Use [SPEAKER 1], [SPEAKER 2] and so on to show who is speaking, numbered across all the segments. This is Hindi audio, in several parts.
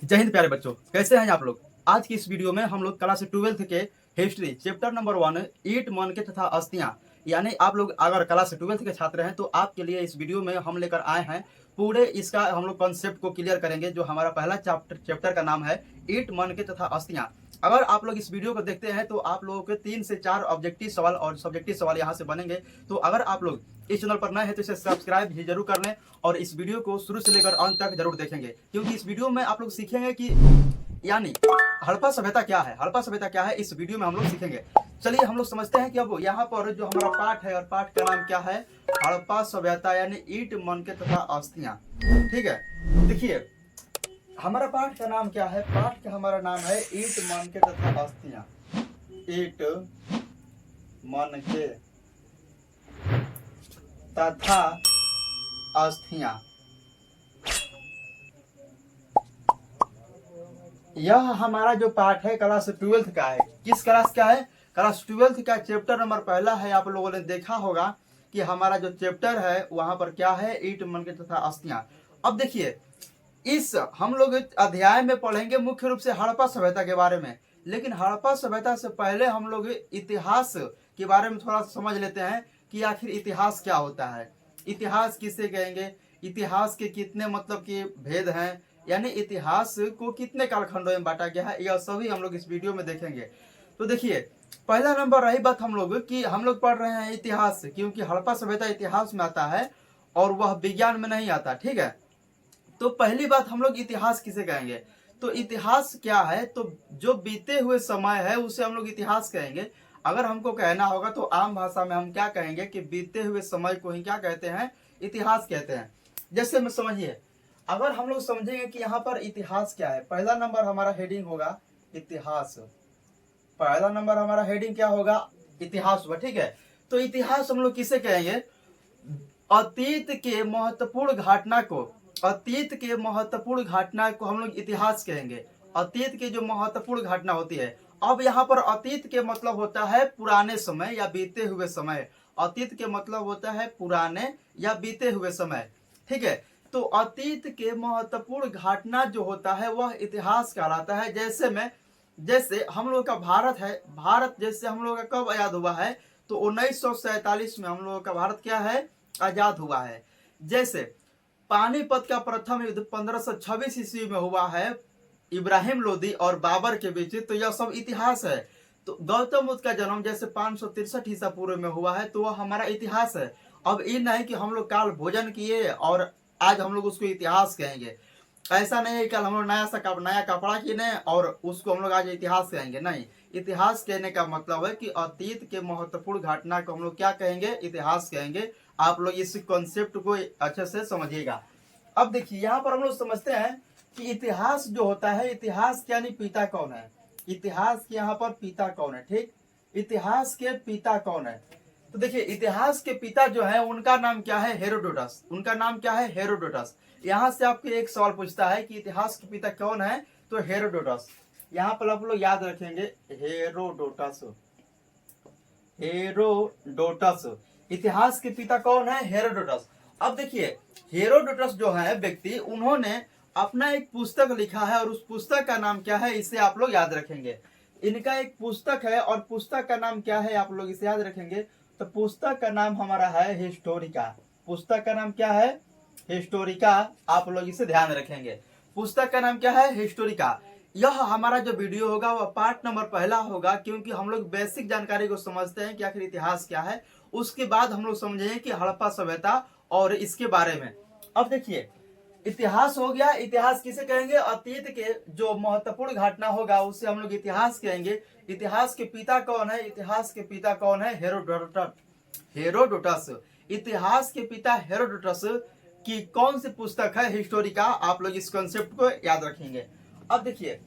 [SPEAKER 1] जय हिंद प्यारे बच्चों, कैसे हैं आप लोग। आज की इस वीडियो में हम लोग क्लास 12th के हिस्ट्री चैप्टर नंबर 1 ईट मन के तथा अस्थियां, यानी आप लोग अगर क्लास 12th के छात्र हैं तो आपके लिए इस वीडियो में हम लेकर आए हैं। पूरे इसका हम लोग कॉन्सेप्ट को क्लियर करेंगे। जो हमारा पहला चैप्टर का नाम है ईट मन के तथा अस्थियां। अगर आप लोग इस वीडियो को देखते हैं तो आप लोगों के 3 से 4 ऑब्जेक्टिव सवाल और सब्जेक्टिव सवाल यहाँ से बनेंगे। तो अगर आप लोग इस चैनल पर नए हैं तो इसे सब्सक्राइब भी जरूर कर लें और इस वीडियो को शुरू से लेकर अंत तक जरूर देखेंगे, क्योंकि इस वीडियो में आप लोग सीखेंगे कि यानी हड़प्पा सभ्यता क्या है। हड़प्पा सभ्यता क्या है इस वीडियो में हम लोग सीखेंगे। चलिए हम लोग समझते हैं कि अब यहाँ पर जो हमारा पाठ है और पाठ का नाम क्या है, हड़प्पा सभ्यता यानी ईट मन के तथा अस्थियां। ठीक है, देखिए हमारा पाठ का नाम क्या है। पाठ का हमारा नाम है ईट मन के तथा अस्थियां। ईट मन के तथा अस्थियां, यह हमारा जो पाठ है क्लास 12th का है। किस क्लास का है? क्लास 12th का चैप्टर नंबर पहला है। आप लोगों ने देखा होगा कि हमारा जो चैप्टर है वहां पर क्या है, ईट मन के तथा अस्थियां। अब देखिए इस हम लोग अध्याय में पढ़ेंगे मुख्य रूप से हड़प्पा सभ्यता के बारे में, लेकिन हड़प्पा सभ्यता से पहले हम लोग इतिहास के बारे में थोड़ा समझ लेते हैं कि आखिर इतिहास क्या होता है, इतिहास किसे कहेंगे, इतिहास के कितने मतलब कि भेद हैं, यानी इतिहास को कितने कालखंडों में बांटा गया है, यह सभी हम लोग इस वीडियो में देखेंगे। तो देखिए पहला नंबर रही बात हम लोग कि हम लोग पढ़ रहे हैं इतिहास, क्योंकि हड़प्पा सभ्यता इतिहास में आता है और वह विज्ञान में नहीं आता। ठीक है, तो पहली बात हम लोग इतिहास किसे कहेंगे। तो इतिहास क्या है, तो जो बीते हुए समय है उसे हम लोग इतिहास कहेंगे। अगर हमको कहना होगा तो आम भाषा में हम क्या कहेंगे कि बीते हुए समय को ही क्या कहते हैं, इतिहास कहते हैं। जैसे में समझिए, अगर हम लोग समझेंगे कि यहाँ पर इतिहास क्या है, पहला नंबर हमारा हेडिंग होगा इतिहास। पहला नंबर हमारा हेडिंग क्या होगा, इतिहास होगा। ठीक है, तो इतिहास हम लोग किसे कहेंगे, अतीत के महत्वपूर्ण घटना को, अतीत के महत्वपूर्ण घटना को हम लोग इतिहास कहेंगे। अतीत की जो महत्वपूर्ण घटना होती है, अब यहाँ पर अतीत के मतलब होता है पुराने समय या बीते हुए समय। अतीत के मतलब होता है पुराने या बीते हुए समय। ठीक है, तो अतीत के महत्वपूर्ण घटना जो होता है वह इतिहास कहलाता है। जैसे हम लोग का भारत है, भारत जैसे हम लोग का कब आजाद हुआ है, तो 1947 में हम लोगों का भारत क्या है, आजाद हुआ है। जैसे पानीपत का प्रथम युद्ध 1526 ईस्वी में हुआ है इब्राहिम लोदी और बाबर के बीच, तो यह सब इतिहास है। तो गौतम बुद्ध का जन्म जैसे 563 ईसा पूर्व में हुआ है, तो वह हमारा इतिहास है। अब ये नहीं कि हम लोग काल भोजन किए और आज हम लोग उसको इतिहास कहेंगे। ऐसा नहीं है कल हम लोग नया कपड़ा किने और उसको हम लोग आज इतिहास कहेंगे, नहीं। इतिहास कहने का मतलब है कि अतीत के महत्वपूर्ण घटना को हम लोग क्या कहेंगे, इतिहास कहेंगे। आप लोग इस कॉन्सेप्ट को अच्छे से समझिएगा। अब देखिए यहाँ पर हम लोग समझते हैं कि इतिहास जो होता है, इतिहास के यानी पिता कौन है, इतिहास के यहाँ पर पिता कौन है। ठीक, इतिहास के पिता कौन है, तो देखिए इतिहास के पिता जो है उनका नाम क्या है, हेरोडोटस। उनका नाम क्या है, हेरोडोटस। यहाँ से आपके एक सवाल पूछता है कि इतिहास के पिता कौन है, तो हेरोडोटस। यहाँ पर आप लोग याद रखेंगे हेरोडोटस। हेरोडोटस इतिहास के पिता कौन है, हेरोडोटस। अब देखिए हेरोडोटस जो है व्यक्ति, उन्होंने अपना एक पुस्तक लिखा है और उस पुस्तक का नाम क्या है, इसे आप लोग याद रखेंगे। इनका एक पुस्तक है और पुस्तक का नाम क्या है, आप लोग इसे याद रखेंगे। तो पुस्तक का नाम हमारा है हिस्टोरिका। पुस्तक का नाम क्या है, हिस्टोरिका। आप लोग इसे ध्यान रखेंगे, पुस्तक का नाम क्या है, हिस्टोरिका। यह हमारा जो वीडियो होगा वह पार्ट नंबर पहला होगा, क्योंकि हम लोग बेसिक जानकारी को समझते हैं कि आखिर इतिहास क्या है। उसके बाद हम लोग समझेंगे कि हड़प्पा सभ्यता और इसके बारे में। अब देखिए इतिहास हो गया, इतिहास किसे कहेंगे, अतीत के जो महत्वपूर्ण घटना होगा उसे हम लोग इतिहास कहेंगे। इतिहास के पिता कौन है, इतिहास के पिता कौन है, हेरोडोटस। हेरोडोटस इतिहास के पिता हेरोडोटस की कौन सी पुस्तक है, हिस्टोरिका। आप लोग इस कॉन्सेप्ट को याद रखेंगे। अब देखिए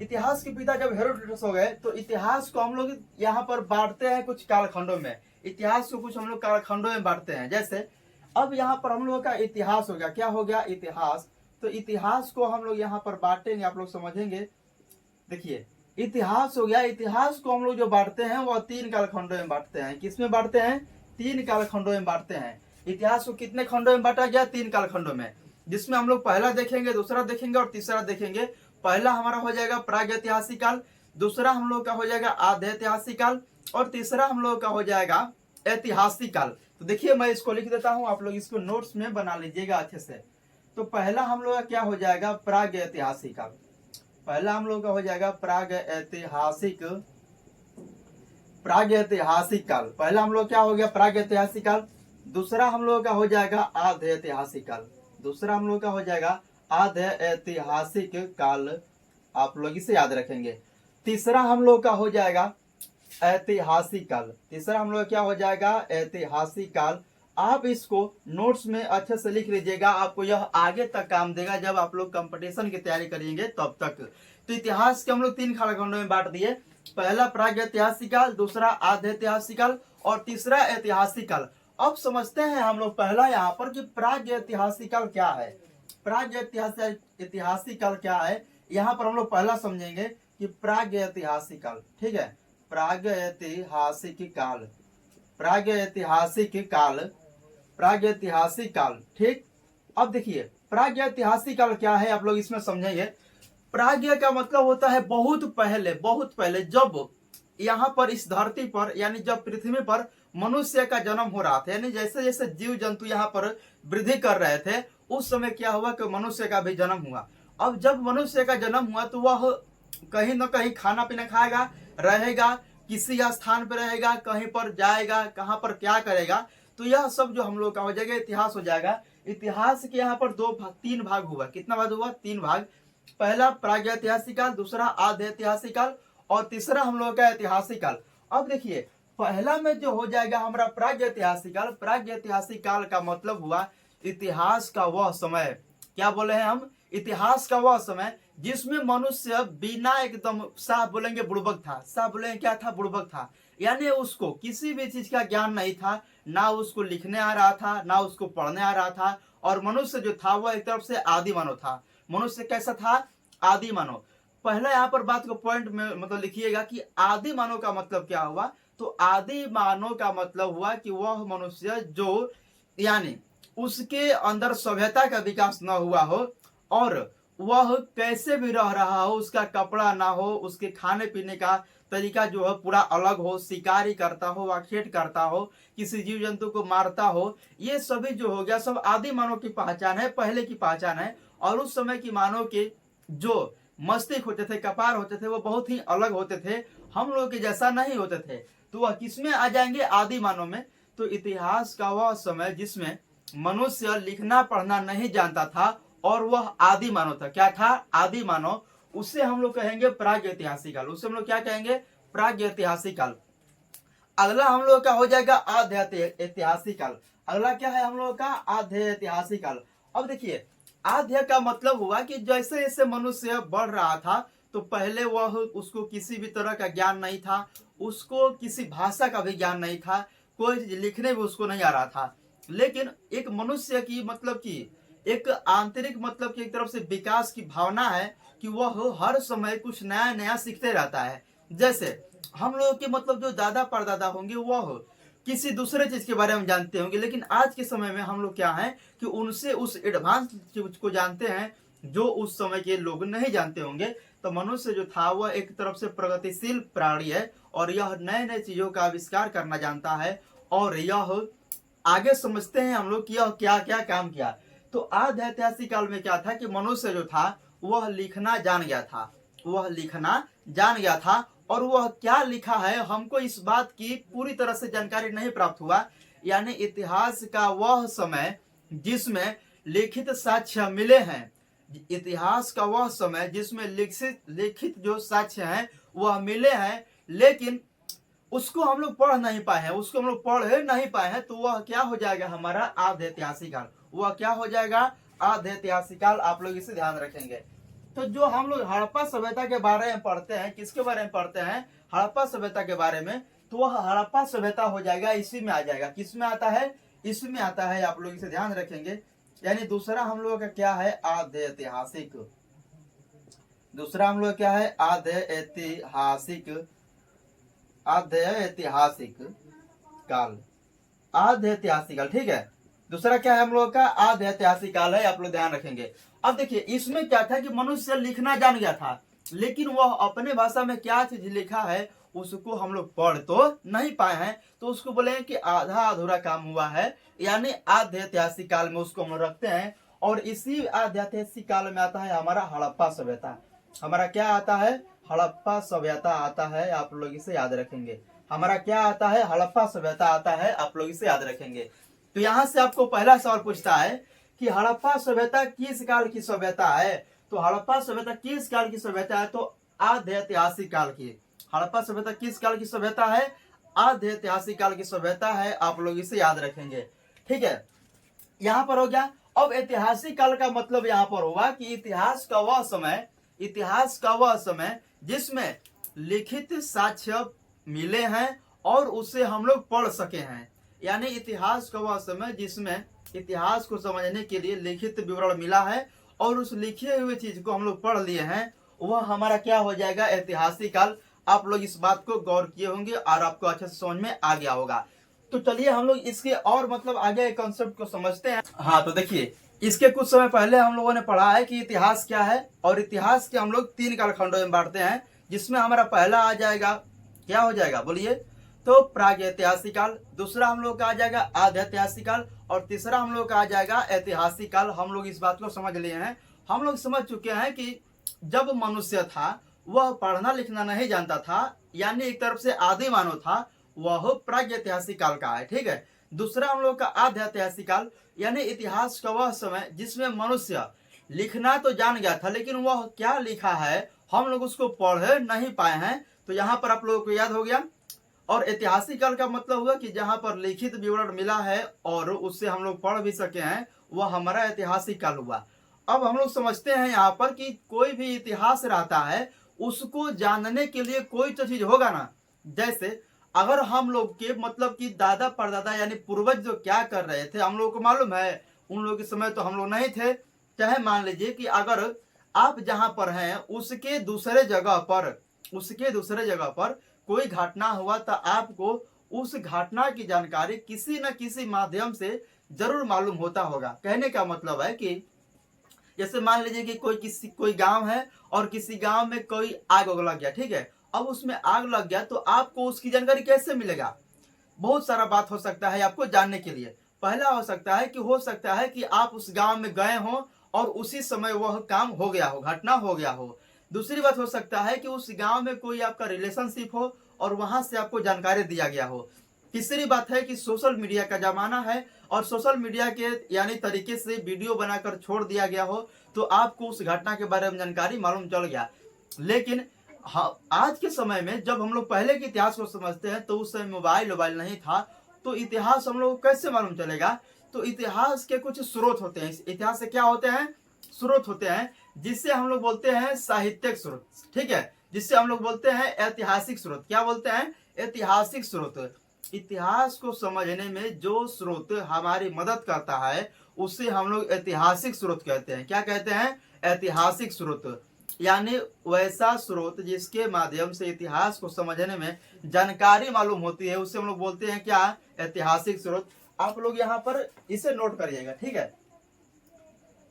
[SPEAKER 1] इतिहास के पिता जब हेरोडोटस हो गए तो इतिहास को हम लोग यहाँ पर बांटते हैं कुछ कालखंडों में। इतिहास को कुछ हम लोग कालखंडों में बांटते हैं। जैसे अब यहाँ पर हम लोग का इतिहास हो गया, क्या हो गया, इतिहास। तो इतिहास को हम लोग यहाँ पर बांटेंगे, आप लोग समझेंगे। देखिए इतिहास हो गया, इतिहास को हम लोग जो बांटते हैं वह 3 कालखंडों में बांटते हैं। किसमें बांटते हैं, 3 कालखंडों में बांटते हैं। इतिहास को कितने खंडों में बांटा गया, 3 कालखंडों में, जिसमें हम लोग पहला देखेंगे, दूसरा देखेंगे और तीसरा देखेंगे। पहला हमारा हो जाएगा प्रागैतिहासिक काल, दूसरा हम लोग का हो जाएगा आधे ऐतिहासिक काल, और तीसरा हम लोग का हो जाएगा ऐतिहासिक काल। तो देखिए मैं इसको लिख देता हूं, आप लोग इसको नोट्स में बना लीजिएगा अच्छे से। तो पहला हम लोग का क्या हो जाएगा प्रागैतिहासिक काल, पहला हम लोग का हो जाएगा प्रागैतिहासिक काल, पहला हम लोग क्या हो गया प्रागैतिहासिक काल। दूसरा हम लोग का हो जाएगा आधे ऐतिहासिक काल, दूसरा हम लोग का हो जाएगा आधे ऐतिहासिक काल, आप लोग इसे याद रखेंगे। तीसरा हम लोग का हो जाएगा ऐतिहासिक काल, तीसरा हम लोग क्या हो जाएगा ऐतिहासिक काल। आप इसको नोट्स में अच्छे से लिख लीजिएगा, आपको यह आगे तक काम देगा जब आप लोग कंपटीशन की तैयारी करेंगे तब तक। तो इतिहास के हम लोग 3 खंडों में बांट दिए, पहला प्रागैतिहासिक काल, दूसरा आधे ऐतिहासिक काल और तीसरा ऐतिहासिक काल। अब समझते हैं हम लोग पहला यहाँ पर कि प्रागैतिहासिक काल क्या है, प्रागैतिहासिक काल क्या है। यहाँ पर हम लोग पहला समझेंगे कि प्रागैतिहासिक काल, ठीक है, प्रागैतिहासिक काल, प्रागैतिहासिक काल, प्रागैतिहासिक काल, ठीक। अब देखिए प्रागैतिहासिक काल क्या है, आप लोग इसमें समझेंगे। प्राग्ञ का मतलब होता है बहुत पहले, बहुत पहले, जब यहाँ पर इस धरती पर यानी जब पृथ्वी पर मनुष्य का जन्म हो रहा था, यानी जैसे जैसे जीव जंतु यहाँ पर वृद्धि कर रहे थे, उस समय क्या हुआ कि मनुष्य का भी जन्म हुआ। अब जब मनुष्य का जन्म हुआ तो वह कहीं न कहीं खाना पीना खाएगा, रहेगा, किसी स्थान पर रहेगा, कहीं पर जाएगा, कहाँ पर क्या करेगा। तो यह सब जो हम लोग का हो जाएगा इतिहास हो जाएगा। इतिहास के यहाँ पर 3 भाग हुआ, कितना भाग हुआ 3 भाग, पहला प्रागैतिहासिक काल, दूसरा आधे ऐतिहासिक काल और तीसरा हम लोग का ऐतिहासिक काल। अब देखिए पहला में जो हो जाएगा हमारा प्रागैतिहासिक काल, प्रागैतिहासिक काल का मतलब हुआ इतिहास का वह समय, क्या बोले हैं हम, इतिहास का वह समय जिसमें मनुष्य बिना एकदम साफ बोलेंगे बुड़बक था, साफ बोलेंगे क्या था, बुड़बक था। यानी उसको किसी भी चीज का ज्ञान नहीं था, ना उसको लिखने आ रहा था, ना उसको पढ़ने आ रहा था, और मनुष्य जो था वह एक तरफ से आदि मानव था। मनुष्य कैसा था, आदि मानव। पहला यहाँ पर बात को पॉइंट में मतलब लिखिएगा कि आदि मानव का मतलब क्या हुआ। तो आदि मानव का मतलब हुआ कि वह मनुष्य जो यानी उसके अंदर सभ्यता का विकास न हुआ हो, और वह कैसे भी रह रहा हो, उसका कपड़ा ना हो, उसके खाने पीने का तरीका जो है पूरा अलग हो, शिकारी करता हो, वाखेट करता हो, किसी जीव जंतु को मारता हो, ये सभी जो हो गया सब आदि मानव की पहचान है, पहले की पहचान है। और उस समय की मानव के जो मस्तिष्क होते थे, कपार होते थे, वो बहुत ही अलग होते थे, हम लोग के जैसा नहीं होते थे। तो वह किसमें आ जाएंगे, आदि मानव में। तो इतिहास का वह समय जिसमें मनुष्य लिखना पढ़ना नहीं जानता था और वह आदि मानव था, क्या था, आदि मानव, उसे हम लोग कहेंगे प्रागैतिहासिक काल, उसे हम लोग क्या कहेंगे, प्रागैतिहासिक काल। अगला हम लोग का हो जाएगा आधे ऐतिहासिक काल, अगला क्या है हम लोग का, आधे ऐतिहासिक काल। अब देखिए आधे का मतलब हुआ कि जैसे जैसे मनुष्य बढ़ रहा था तो पहले वह उसको किसी भी तरह का ज्ञान नहीं था, उसको किसी भाषा का भी ज्ञान नहीं था, कोई लिखने भी उसको नहीं आ रहा था। लेकिन एक मनुष्य की मतलब की एक आंतरिक मतलब की एक तरफ से विकास की भावना है कि वह हर समय कुछ नया नया सीखते रहता है। जैसे हम लोग के मतलब जो दादा परदादा होंगे वह किसी दूसरे चीज के बारे में जानते होंगे, लेकिन आज के समय में हम लोग क्या है कि उनसे उस एडवांस चीज को जानते हैं जो उस समय के लोग नहीं जानते होंगे। तो मनुष्य जो था वह एक तरफ से प्रगतिशील प्राणी है और यह नए नए चीजों का आविष्कार करना जानता है, और यह आगे समझते हैं हम लोग कि यह क्या क्या काम किया। तो आधे ऐतिहासिक काल में क्या था कि मनुष्य जो था वह लिखना जान गया था, वह लिखना जान गया था, और वह क्या लिखा है हमको इस बात की पूरी तरह से जानकारी नहीं प्राप्त हुआ। यानी इतिहास का वह समय जिसमें लिखित साक्ष्य मिले हैं, इतिहास का वह समय जिसमें लिखित जो साक्ष्य हैं वह मिले हैं, लेकिन उसको हम लोग पढ़ नहीं पाए हैं, उसको हम लोग पढ़ नहीं पाए हैं, तो वह क्या हो जाएगा हमारा आधे ऐतिहासिक काल, वह क्या हो जाएगा आधे ऐतिहासिक काल। आप लोग इसे ध्यान रखेंगे। तो जो हम लोग हड़प्पा सभ्यता के बारे में पढ़ते हैं, किसके बारे में पढ़ते हैं, हड़प्पा सभ्यता के बारे में, तो वह हड़प्पा सभ्यता हो जाएगा इसी में आ जाएगा, किसमें आता है, इसमें आता है। आप लोग इसे ध्यान रखेंगे। यानी दूसरा हम लोग का क्या है, आधे ऐतिहासिक, दूसरा हम लोग क्या है, आधे ऐतिहासिक, आधे ऐतिहासिक काल, आधे ऐतिहासिक काल, ठीक है। दूसरा क्या है हम लोगों का आध ऐतिहासिक काल है, आप लोग ध्यान रखेंगे। अब देखिए इसमें क्या था कि मनुष्य लिखना जान गया था, लेकिन वह अपने भाषा में क्या चीज लिखा है उसको हम लोग पढ़ तो नहीं पाए हैं, तो उसको बोले कि आधा अधूरा काम हुआ है, यानी आध्य ऐतिहासिक काल में उसको हम लोग रखते हैं। और इसी आध्य ऐतिहासिक काल में आता है हमारा हड़प्पा सभ्यता। हमारा क्या आता है? हड़प्पा सभ्यता आता है, आप लोग इसे याद रखेंगे। हमारा क्या आता है? हड़प्पा सभ्यता आता है, आप लोग इसे याद रखेंगे। तो यहाँ से आपको पहला सवाल पूछता है कि हड़प्पा सभ्यता किस काल की सभ्यता है? तो हड़प्पा सभ्यता किस काल की सभ्यता है? तो आध्य ऐतिहासिक काल की। हड़प्पा सभ्यता किस काल की सभ्यता है? आध्य ऐतिहासिक काल की सभ्यता है, आप लोग इसे याद रखेंगे। ठीक है, यहाँ पर हो गया। अब ऐतिहासिक काल का मतलब यहाँ पर हुआ कि इतिहास का वह समय जिसमें लिखित साक्ष्य मिले हैं और उसे हम लोग पढ़ सके हैं। यानी इतिहास का वह समय जिसमें इतिहास को समझने के लिए लिखित विवरण मिला है और उस लिखे हुए चीज को हम लोग पढ़ लिए हैं, वह हमारा क्या हो जाएगा? ऐतिहासिक काल। आप लोग इस बात को गौर किए होंगे और आपको अच्छे से समझ में आ गया होगा। तो चलिए हम लोग इसके और मतलब आगे कंसेप्ट को समझते हैं। हाँ, तो देखिए इसके कुछ समय पहले हम लोगों ने पढ़ा है कि इतिहास क्या है, और इतिहास के हम लोग 3 कालखंडों में बांटते हैं, जिसमें हमारा पहला आ जाएगा, क्या हो जाएगा बोलिए? तो प्रागैतिहासिक काल। दूसरा हम लोग का आ जाएगा आध्य ऐतिहासिक काल, और तीसरा हम लोग का आ जाएगा ऐतिहासिक काल। हम लोग इस बात को समझ लिए हैं। हम लोग समझ चुके हैं कि जब मनुष्य था वह पढ़ना लिखना नहीं जानता था, यानी एक तरफ से आदि मानव था, वह प्रागैतिहासिक काल का है। ठीक है, दूसरा हम लोग का आध्य ऐतिहासिक काल, यानी इतिहास का वह समय जिसमें मनुष्य लिखना तो जान गया था, लेकिन वह क्या लिखा है हम लोग उसको पढ़ नहीं पाए हैं। तो यहाँ पर आप लोगों को याद हो गया। और ऐतिहासिक काल का मतलब हुआ कि जहां पर लिखित विवरण मिला है और उससे हम लोग पढ़ भी सके हैं, वह हमारा ऐतिहासिक काल हुआ। अब हम लोग समझते हैं यहाँ पर कि कोई भी इतिहास रहता है उसको जानने के लिए कोई तो चीज होगा ना। जैसे अगर हम लोग के मतलब कि दादा परदादा यानी पूर्वज जो क्या कर रहे थे हम लोग को मालूम है, उन लोगों के समय तो हम लोग नहीं थे। चाहे मान लीजिए कि अगर आप जहां पर हैं उसके दूसरे जगह पर कोई घटना हुआ तो आपको उस घटना की जानकारी किसी न किसी माध्यम से जरूर मालूम होता होगा। कहने का मतलब है कि जैसे मान लीजिए कि कोई गांव है और किसी गांव में कोई आग लग गया। ठीक है, अब उसमें आग लग गया तो आपको उसकी जानकारी कैसे मिलेगा? बहुत सारा बात हो सकता है आपको जानने के लिए। पहला हो सकता है कि आप उस गांव में गए हो और उसी समय वह काम हो गया हो, घटना हो गया हो। दूसरी बात हो सकता है कि उस गांव में कोई आपका रिलेशनशिप हो और वहां से आपको जानकारी दिया गया हो। तीसरी बात है कि सोशल मीडिया का जमाना है और सोशल मीडिया के यानी तरीके से वीडियो बनाकर छोड़ दिया गया हो, तो आपको उस घटना के बारे में जानकारी मालूम चल गया। लेकिन हाँ, आज के समय में जब हम लोग पहले के इतिहास को समझते हैं तो उस समय मोबाइल नहीं था, तो इतिहास हम लोग को कैसे मालूम चलेगा? तो इतिहास के कुछ स्रोत होते हैं। इतिहास से क्या होते हैं? स्रोत होते हैं, जिससे हम लोग बोलते हैं साहित्यिक स्रोत। ठीक है, जिससे हम लोग बोलते हैं ऐतिहासिक स्रोत। क्या बोलते हैं? ऐतिहासिक स्रोत। इतिहास को समझने में जो स्रोत हमारी मदद करता है उसे हम लोग ऐतिहासिक स्रोत कहते हैं। क्या कहते हैं? ऐतिहासिक स्रोत, यानी वैसा स्रोत जिसके माध्यम से इतिहास को समझने में जानकारी मालूम होती है, उसे हम लोग बोलते हैं क्या? ऐतिहासिक स्रोत। आप लोग यहाँ पर इसे नोट करिएगा। ठीक है,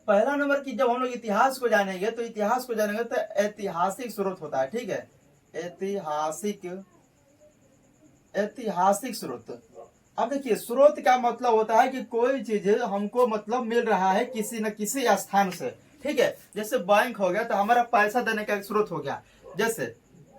[SPEAKER 1] पहला नंबर की जब हम लोग इतिहास को जानेंगे तो ऐतिहासिक स्रोत होता है। ठीक है, ऐतिहासिक स्रोत। अब देखिए स्रोत का मतलब होता है कि कोई चीज हमको मतलब मिल रहा है किसी न किसी स्थान से। ठीक है, जैसे बैंक हो गया तो हमारा पैसा देने का एक स्रोत हो गया। जैसे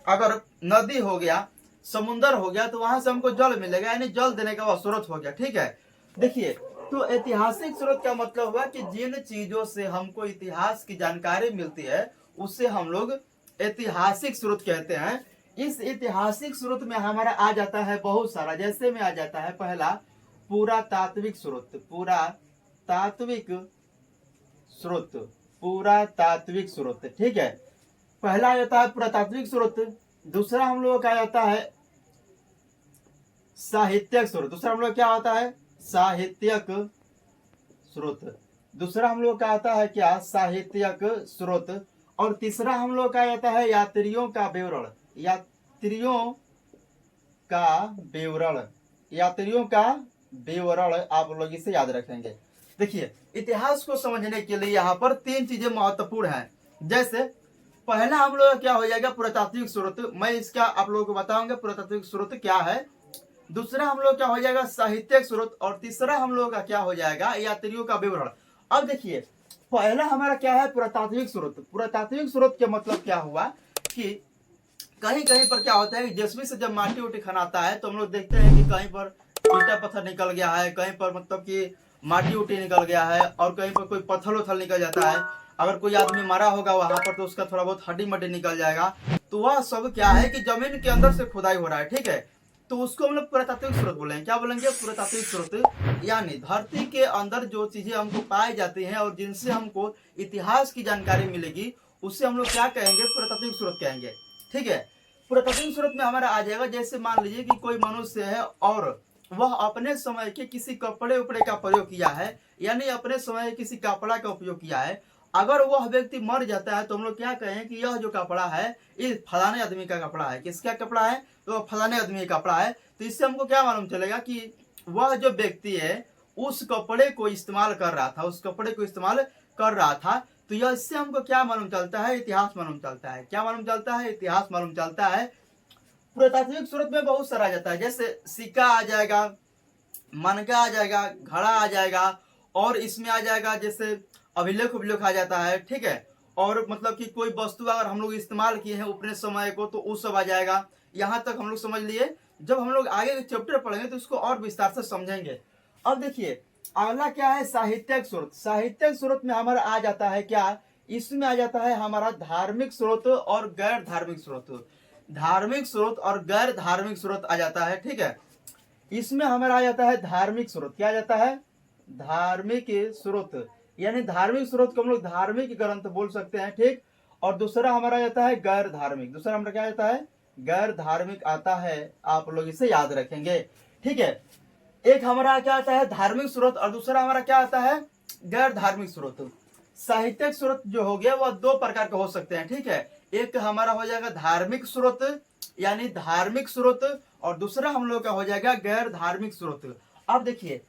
[SPEAKER 1] अगर नदी हो गया, समुन्दर हो गया, तो वहां से हमको जल मिलेगा, यानी जल देने का वह स्रोत हो गया। ठीक है, देखिए तो ऐतिहासिक स्रोत का मतलब हुआ कि जिन चीजों से हमको इतिहास की जानकारी मिलती है उसे हम लोग ऐतिहासिक स्रोत कहते हैं। इस ऐतिहासिक स्रोत में हमारा आ जाता है बहुत सारा। जैसे में आ जाता है पहला पुरातात्विक स्रोत। पुरातात्विक स्रोत। ठीक है, पहला आ जाता है पुरातात्विक स्रोत। दूसरा हम लोगों का आ जाता है साहित्यिक स्रोत। दूसरा हम लोग क्या होता है? साहित्यिक स्रोत। दूसरा हम लोग का आता है क्या? साहित्यिक स्रोत। और तीसरा हम लोग का आता है यात्रियों का विवरण। यात्रियों का विवरण आप लोग इसे याद रखेंगे। देखिए, इतिहास को समझने के लिए यहाँ पर 3 चीजें महत्वपूर्ण हैं। जैसे पहला हम लोग का क्या हो जाएगा, पुरातात्विक स्रोत, मैं इसका आप लोगों को बताऊंगा पुरातात्विक स्रोत क्या है। दूसरा हम लोग क्या हो जाएगा, साहित्यिक स्रोत, और तीसरा हम लोगों का क्या हो जाएगा, यात्रियों का विवरण। अब देखिए, पहला हमारा क्या है, पुरातात्विक स्रोत। पुरातात्विक स्रोत का मतलब क्या हुआ कि कहीं कहीं पर क्या होता है कि जेसीबी से जब माटी उटी खनाता है तो हम लोग देखते हैं कि कहीं पर ईटा पत्थर निकल गया है, कहीं पर मतलब कि माटी उटी निकल गया है, और कहीं पर कोई पत्थर उथल निकल जाता है। अगर कोई आदमी मरा होगा वहां पर तो उसका थोड़ा बहुत हड्डी मड्डी निकल जाएगा। तो वह सब क्या है कि जमीन के अंदर से खुदाई हो रहा है, ठीक है। तो उसको हम लोग पुरातात्विक स्रोत बोलेंगे। क्या बोलेंगे, पुरातात्विक स्रोत। यानी धरती के अंदर जो चीजें हमको पाई जाती हैं और जिनसे हमको इतिहास की जानकारी मिलेगी, उससे हम लोग क्या कहेंगे, पुरातात्विक स्रोत कहेंगे, ठीक है। पुरातात्विक स्रोत में हमारा आ जाएगा, जैसे मान लीजिए कि कोई मनुष्य है और वह अपने समय के किसी कपड़े उपड़े का प्रयोग किया है, यानी अपने समय किसी कपड़ा का उपयोग किया है। अगर वह व्यक्ति मर जाता है तो हम लोग क्या कहें कि यह जो कपड़ा है ये फलाने आदमी का कपड़ा है। किसका कपड़ा है, तो फलाने आदमी का कपड़ा है। तो इससे हमको क्या मालूम चलेगा कि वह जो व्यक्ति है उस कपड़े को इस्तेमाल कर रहा था, उस कपड़े को इस्तेमाल कर रहा था। तो यह इससे हमको क्या मालूम चलता है, इतिहास मालूम चलता है। क्या मालूम चलता है, इतिहास मालूम चलता है। पुरातात्विक स्रोत में बहुत सारा आ जाता है, जैसे सिक्का आ जाएगा, मनका आ जाएगा, घड़ा आ जाएगा, और इसमें आ जाएगा जैसे अभिलेख उभिलेख आ जाता है, ठीक है। और मतलब कि कोई वस्तु अगर हम लोग इस्तेमाल किए हैं अपने समय को तो उस सब आ जाएगा। यहाँ तक हम लोग समझ लिए। जब हम लोग आगे के चैप्टर पढ़ेंगे तो इसको और विस्तार से समझेंगे। अब देखिए, अगला क्या है, साहित्यिक स्रोत। साहित्यिक स्रोत में हमारा आ जाता है क्या, इसमें आ जाता है हमारा धार्मिक स्रोत और गैर धार्मिक स्रोत। धार्मिक स्रोत और गैर धार्मिक स्रोत आ जाता है, ठीक है। इसमें हमारा आ जाता है धार्मिक स्रोत। क्या आ जाता है, धार्मिक स्रोत। यानी धार्मिक स्रोत को हम लोग धार्मिक ग्रंथ बोल सकते हैं, ठीक। और दूसरा हमारा आता है गैर धार्मिक। दूसरा हमारा क्या आता है, गैर धार्मिक आता है। आप लोग इसे याद रखेंगे, ठीक है। एक हमारा क्या आता है, धार्मिक स्रोत, और दूसरा हमारा क्या आता है, गैर धार्मिक स्रोत। साहित्यिक स्रोत जो हो गया वह 2 प्रकार के हो सकते हैं, ठीक है। एक हमारा हो जाएगा धार्मिक स्रोत, यानी धार्मिक स्रोत, और दूसरा हम लोग का हो जाएगा गैर धार्मिक स्रोत। अब देखिए,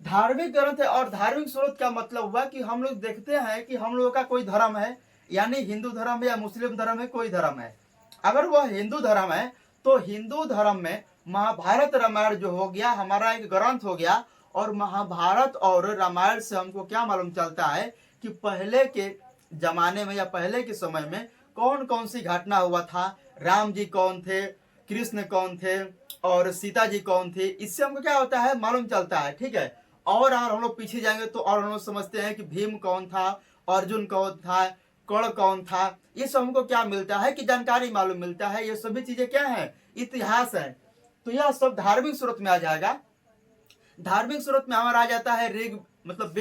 [SPEAKER 1] धार्मिक ग्रंथ और धार्मिक स्रोत का मतलब हुआ कि हम लोग देखते हैं कि हम लोगों का कोई धर्म है, यानी हिंदू धर्म है या मुस्लिम धर्म है, कोई धर्म है। अगर वह हिंदू धर्म है तो हिंदू धर्म में महाभारत रामायण जो हो गया हमारा एक ग्रंथ हो गया। और महाभारत और रामायण से हमको क्या मालूम चलता है कि पहले के जमाने में या पहले के समय में कौन कौन सी घटना हुआ था, राम जी कौन थे, कृष्ण कौन थे, और सीता जी कौन थे। इससे हमको क्या होता है, मालूम चलता है, ठीक है। और अगर हम लोग पीछे जाएंगे तो और हम लोग समझते हैं कि भीम कौन था, अर्जुन कौन था, कर्ण कौन था। ये सब हमको क्या मिलता है कि जानकारी मालूम मिलता है। ये सभी चीजें क्या है, इतिहास है। तो यह सब धार्मिक स्रोत में आ जाएगा। धार्मिक स्रोत में हमारा आ जाता है ऋग, मतलब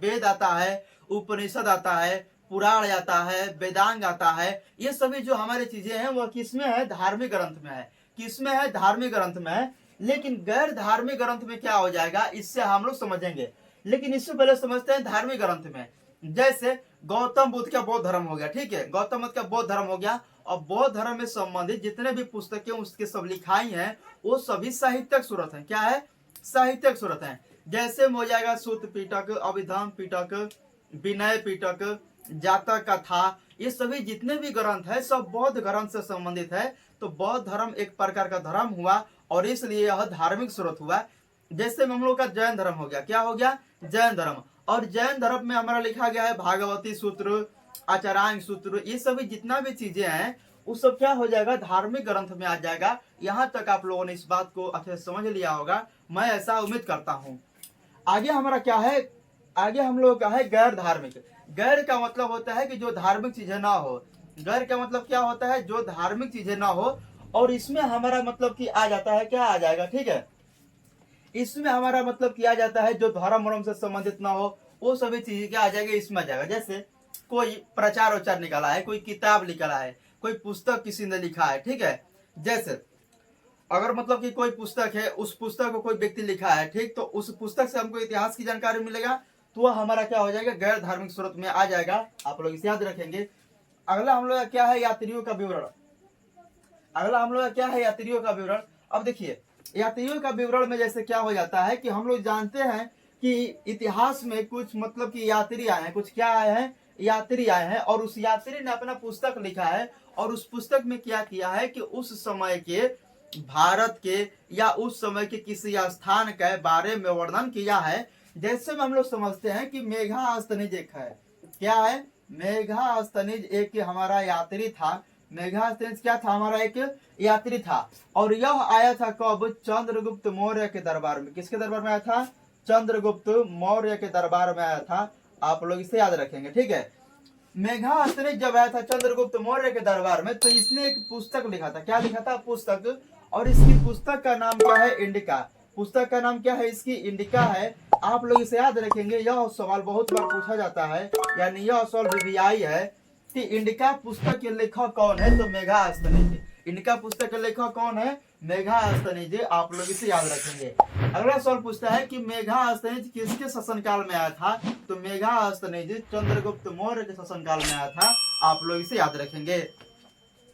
[SPEAKER 1] वेद आता है, उपनिषद आता है, पुराण आता है, वेदांग आता है। ये सभी जो हमारी चीजें हैं वह किसमें है, धार्मिक ग्रंथ में है। किसमें है, धार्मिक ग्रंथ में है। लेकिन गैर धार्मिक ग्रंथ में क्या हो जाएगा, इससे हम लोग समझेंगे। लेकिन इससे पहले समझते हैं धार्मिक ग्रंथ में। जैसे गौतम बुद्ध का बौद्ध धर्म हो गया, ठीक है। गौतम बुद्ध का बौद्ध धर्म हो गया, और बौद्ध धर्म में संबंधित जितने भी पुस्तकें उसके सब लिखाई हैं वो सभी साहित्यिक स्रोत हैं। क्या है, साहित्यिक स्रोत हैं। जैसे हो जाएगा सूत पिटक, अभिधाम पिटक, विनय पिटक, जातक कथा। ये सभी जितने भी ग्रंथ है सब बौद्ध ग्रंथ से संबंधित है। तो बौद्ध धर्म एक प्रकार का धर्म हुआ और इसलिए यह धार्मिक स्रोत हुआ। जैसे हम लोग का जैन धर्म हो गया। क्या हो गया, जैन धर्म। और जैन धर्म में हमारा लिखा गया है भागवती सूत्र, आचारांग सूत्र। ये सभी जितना भी चीजें हैं वो सब क्या हो जाएगा, धार्मिक ग्रंथ में आ जाएगा। यहाँ तक आप लोगों ने इस बात को अच्छे से समझ लिया होगा, मैं ऐसा उम्मीद करता हूँ। आगे हमारा क्या है, आगे हम लोग का है गैर धार्मिक। गैर का मतलब होता है कि जो धार्मिक चीजें ना हो। गैर का मतलब क्या होता है, जो धार्मिक चीजें ना हो। और इसमें हमारा मतलब कि आ जाता है, क्या आ जाएगा, ठीक है। इसमें हमारा मतलब किया जाता है जो धर्म वर्म से संबंधित ना हो वो सभी चीजें क्या आ जाएगा, इसमें आ जाएगा। जैसे कोई प्रचार उचार निकाला है, कोई किताब निकाला है, कोई पुस्तक किसी ने लिखा है, ठीक है। जैसे अगर मतलब कि कोई पुस्तक है, उस पुस्तक को कोई व्यक्ति लिखा है, ठीक, तो उस पुस्तक से हमको इतिहास की जानकारी मिलेगा। तो वह हमारा क्या हो जाएगा, गैर धार्मिक स्रोत में आ जाएगा। आप लोग इसे याद रखेंगे। अगला हम लोग का क्या है, यात्रियों का विवरण। अगला हम लोग का क्या है, यात्रियों का विवरण। अब देखिए, यात्रियों का विवरण में जैसे क्या हो जाता है कि हम लोग जानते हैं कि इतिहास में कुछ मतलब कि यात्री आए हैं, कुछ क्या आए हैं, यात्री आए हैं, और उस यात्री ने अपना पुस्तक लिखा है और उस पुस्तक में क्या किया है कि उस समय के भारत के या उस समय के किसी स्थान के बारे में वर्णन किया है। जैसे में हम लोग समझते हैं कि मेघास्तनिज एक है, क्या है, मेघास्तनिज एक हमारा यात्री था। मेघास्तनिज क्या था, हमारा एक यात्री था, और यह आया था कब, चंद्रगुप्त मौर्य के दरबार में। किसके दरबार में आया था, चंद्रगुप्त मौर्य के दरबार में आया था। आप लोग इसे याद रखेंगे, ठीक है। मेघास्तनिज जब आया था चंद्रगुप्त मौर्य के दरबार में, तो इसने एक पुस्तक लिखा था। क्या लिखा था, पुस्तक, और इसकी पुस्तक का नाम क्या है, इंडिका। पुस्तक का नाम क्या है, इसकी इंडिका है। आप लोग इसे याद रखेंगे, यह सवाल बहुत बार पूछा जाता है, यानी यह सवाल वीवीआई है कि इंडिका पुस्तक के लेखक कौन है, तो मेघास्तनिज। इंडिका पुस्तक के लेखक कौन है, मेघास्तनिज। आप लोग इसे याद रखेंगे। अगला सवाल पूछता है कि मेघास्तनिज किसके शासनकाल में आया था, तो मेघास्तनिज चंद्रगुप्त मौर्य के शासनकाल में आया था। आप लोग इसे याद रखेंगे।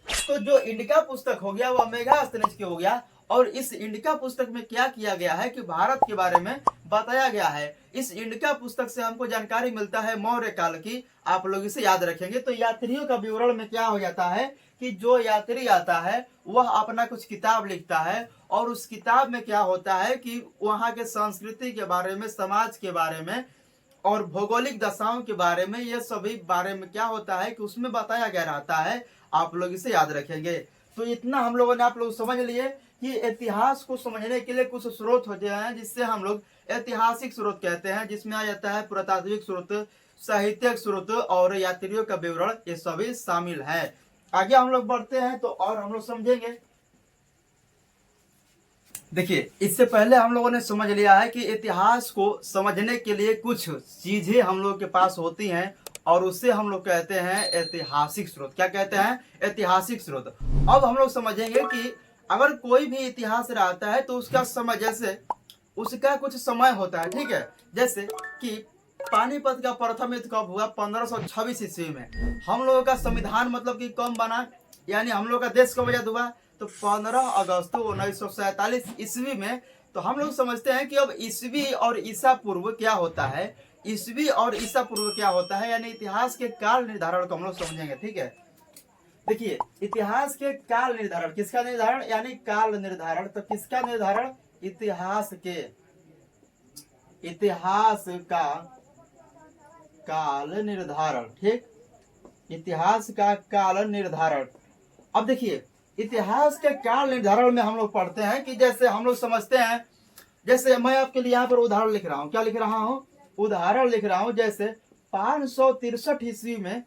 [SPEAKER 1] तो जो इंडिका पुस्तक हो गया वह मेघास्तनिज के हो गया, और इस इंडिका पुस्तक में क्या किया गया है कि भारत के बारे में बताया गया है। इस इंडिका पुस्तक से हमको जानकारी मिलता है मौर्य काल की। आप लोग इसे याद रखेंगे। तो यात्रियों का विवरण में क्या हो जाता है कि जो यात्री आता है वह अपना कुछ किताब लिखता है, और उस किताब में क्या होता है कि वहाँ के संस्कृति के बारे में, समाज के बारे में और भौगोलिक दशाओं के बारे में, ये सभी बारे में क्या होता है कि उसमें बताया गया रहता है। आप लोग इसे याद रखेंगे। तो इतना हम लोगों ने आप लोग समझ लिए कि इतिहास को समझने के लिए कुछ स्रोत होते हैं जिससे हम लोग ऐतिहासिक स्रोत कहते हैं, जिसमें आ जाता है पुरातात्विक स्रोत, साहित्यिक स्रोत और यात्रियों का विवरण, ये सभी शामिल है। आगे हम लोग बढ़ते हैं तो और हम लोग समझेंगे। देखिए, इससे पहले हम लोगों ने समझ लिया है कि इतिहास को समझने के लिए कुछ चीजें हम लोग के पास होती हैं, और उससे हम लोग कहते हैं ऐतिहासिक स्रोत। क्या कहते हैं, ऐतिहासिक स्रोत। अब हम लोग समझेंगे कि अगर कोई भी इतिहास रहता है तो उसका समय, जैसे उसका कुछ समय होता है, ठीक है। जैसे कि पानीपत का प्रथम युद्ध कब हुआ, 1526 ईस्वी में। हम लोगों का संविधान मतलब कि कब बना, यानी हम लोग का देश कब आजाद हुआ, तो 15 अगस्त 1947 ईस्वी में। तो हम लोग समझते हैं कि अब ईस्वी और ईसा पूर्व क्या होता है, ईस्वी और ईसा पूर्व क्या होता है, यानी इतिहास के काल निर्धारण को हम लोग समझेंगे, ठीक है। देखिए, इतिहास के काल निर्धारण, किसका निर्धारण, यानी काल निर्धारण। तो किसका निर्धारण, इतिहास के, इतिहास का काल निर्धारण, ठीक, इतिहास का काल निर्धारण। अब देखिए, इतिहास के काल निर्धारण में हम लोग पढ़ते हैं कि जैसे हम लोग समझते हैं, जैसे मैं आपके लिए यहाँ पर उदाहरण लिख रहा हूँ। क्या लिख रहा हूँ, उदाहरण लिख रहा हूँ। जैसे 563 ईस्वी में,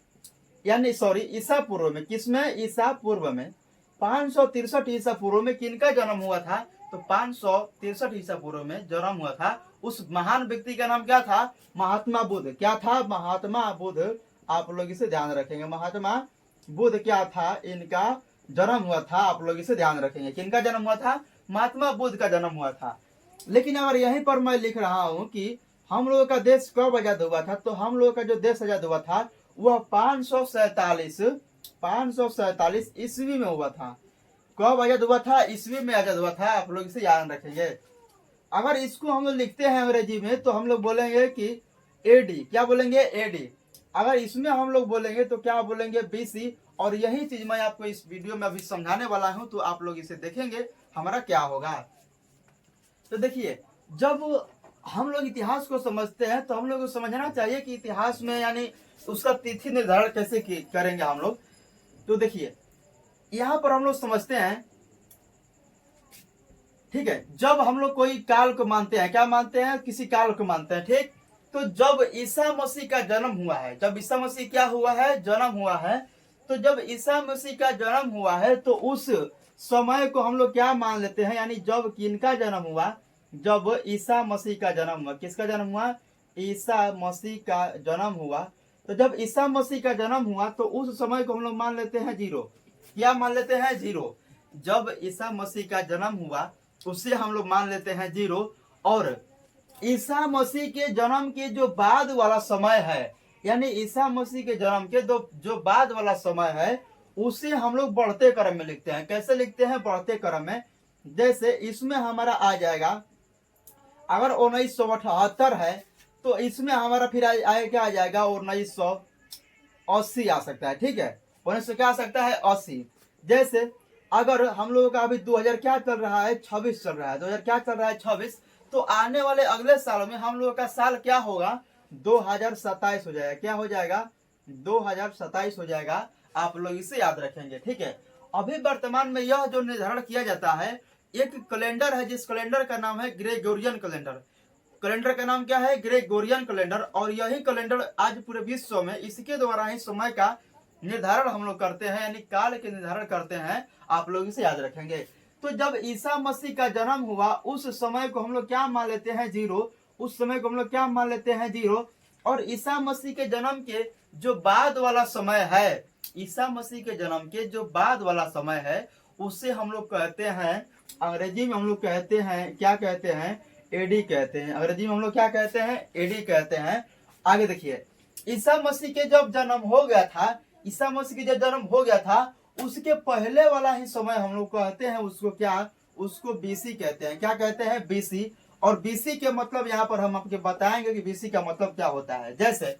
[SPEAKER 1] यानी सॉरी ईसा पूर्व में, किसमें, ईसा पूर्व में, 563 ईसा पूर्व में किनका जन्म हुआ था, तो 563 ईसा पूर्व में जन्म हुआ था उस महान व्यक्ति का नाम क्या था, महात्मा बुद्ध। क्या था, महात्मा बुद्ध। आप लोग इसे ध्यान रखेंगे, महात्मा बुद्ध क्या था, इनका जन्म हुआ था। आप लोग इसे ध्यान रखेंगे, किनका जन्म हुआ था, महात्मा बुद्ध का जन्म हुआ था। लेकिन अगर यहीं पर मैं लिख रहा हूं कि हम लोगों का देश कब आजाद हुआ था, तो हम लोगों का जो देश आजाद हुआ था वह 547 ईस्वी में हुआ था। कब आजाद हुआ था, ईस्वी में आजाद हुआ था। आप लोग इसे याद रखेंगे। अगर इसको हम लोग लिखते हैं अंग्रेजी में तो हम लोग बोलेंगे कि एडी। क्या बोलेंगे, एडी। अगर इसमें हम लोग बोलेंगे तो क्या बोलेंगे, बीसी। और यही चीज मैं आपको इस वीडियो में अभी समझाने वाला हूं, तो आप लोग इसे देखेंगे हमारा क्या होगा। तो देखिए, जब हम लोग इतिहास को समझते हैं तो हम लोग को समझना चाहिए कि इतिहास में यानी उसका तिथि निर्धारण कैसे करेंगे हम लोग। तो देखिए, यहाँ पर हम लोग समझते हैं, ठीक है, जब हम लोग कोई काल को मानते हैं, क्या मानते हैं, किसी काल को मानते हैं, ठीक। तो जब ईसा मसीह का जन्म हुआ है, जब ईसा मसीह क्या हुआ है, जन्म हुआ है, तो जब ईसा मसीह का जन्म हुआ है तो उस समय को हम लोग क्या मान लेते हैं, यानी जब किनका जन्म हुआ, जब ईसा मसीह का जन्म हुआ। किसका जन्म हुआ, ईसा मसीह का जन्म हुआ। तो जब ईसा मसीह का जन्म हुआ तो उस समय को हम लोग मान लेते हैं जीरो। क्या मान लेते हैं, जीरो। जब ईसा मसीह का जन्म हुआ उससे हम लोग मान लेते हैं जीरो। और ईसा मसीह के जन्म के जो बाद वाला समय है, यानी ईसा मसीह के जन्म के जो बाद वाला समय है, उसे हम लोग बढ़ते क्रम में लिखते हैं। कैसे लिखते हैं, बढ़ते क्रम में। जैसे इसमें हमारा आ जाएगा, अगर 1978 है तो इसमें हमारा फिर क्या आ जाएगा 1980 आ सकता है। ठीक है, 1900 क्या आ सकता है 80। जैसे अगर हम लोगों का अभी 2000 क्या चल रहा है 26 चल रहा है, 2000 क्या चल रहा है 26, तो आने वाले अगले साल में हम लोगों का साल क्या होगा 2027 हो जाएगा। क्या हो जाएगा 2027 हो जाएगा। आप लोग इसे याद रखेंगे। ठीक है, अभी वर्तमान में यह जो निर्धारण किया जाता है, एक कैलेंडर है जिस कैलेंडर का नाम है ग्रेगोरियन कैलेंडर। कैलेंडर का नाम क्या है ग्रेगोरियन कैलेंडर। और यही कैलेंडर आज पूरे विश्व में इसके द्वारा ही समय का निर्धारण हम लोग करते हैं, यानी काल के निर्धारण करते हैं। आप लोग इसे याद रखेंगे। तो जब ईसा मसीह का जन्म हुआ उस समय को हम लोग क्या मान लेते हैं जीरो, उस समय को हम लोग क्या मान लेते हैं जीरो। और ईसा मसीह के जन्म के जो बाद वाला समय है, ईसा मसीह के जन्म के जो बाद वाला समय है, उसे हम लोग कहते हैं, अंग्रेजी में हम लोग कहते हैं, क्या कहते हैं एडी कहते हैं। अंग्रेजी में हम लोग क्या कहते हैं एडी कहते हैं। आगे देखिए, ईसा मसीह के जब जन्म हो गया था, ईसा मसीह के जब जन्म हो गया था उसके पहले वाला ही समय हम लोग कहते हैं उसको क्या, उसको बीसी कहते हैं। क्या कहते हैं बीसी। और बीसी के मतलब यहाँ पर हम आपको बताएंगे कि बीसी का मतलब क्या होता है। जैसे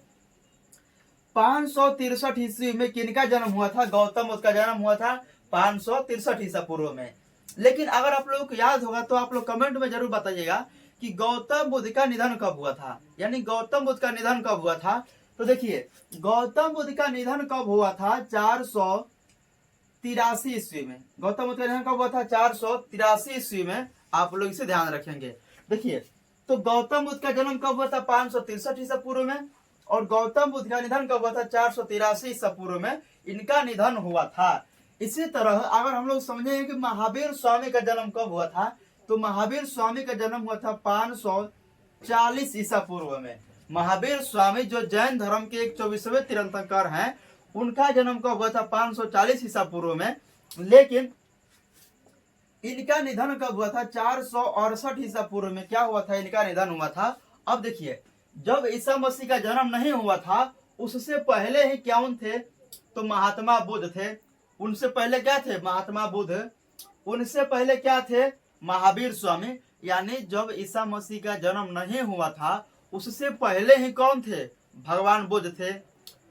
[SPEAKER 1] 563 ईस्वी में किनका जन्म हुआ था, गौतम बुद्ध का जन्म हुआ था 563 ईसा पूर्व में। लेकिन अगर आप लोगों को याद होगा तो आप लोग कमेंट में जरूर बताइएगा कि गौतम बुद्ध का निधन कब हुआ था, यानी गौतम बुद्ध का निधन कब हुआ था। तो देखिए, गौतम बुद्ध का निधन कब हुआ था 483 ईस्वी में। गौतम बुद्ध का निधन कब हुआ था 483 ईस्वी में। आप लोग इसे ध्यान रखेंगे। देखिए, तो गौतम बुद्ध का जन्म कब हुआ था 563 ईसा पूर्व में, और गौतम बुद्ध का निधन कब हुआ था 483 ईसा पूर्व में इनका निधन हुआ था। इसी तरह अगर हम लोग समझेंगे कि महावीर स्वामी का जन्म कब हुआ था, तो महावीर स्वामी का जन्म हुआ था 540 ईसा पूर्व में। महावीर स्वामी जो जैन धर्म के एक 24वें तीर्थंकर हैं, उनका जन्म कब हुआ था 540 ईसा पूर्व में। लेकिन इनका निधन कब हुआ था 468 ईसा पूर्व में। क्या हुआ था, इनका निधन हुआ था। अब देखिए, जब ईसा मसीह का जन्म नहीं हुआ था उससे पहले ही कौन थे, तो महात्मा बुद्ध थे। उनसे पहले क्या थे महात्मा बुद्ध, उनसे पहले क्या थे महावीर स्वामी। यानी जब ईसा मसीह का जन्म नहीं हुआ था उससे पहले ही कौन थे, भगवान बुद्ध थे,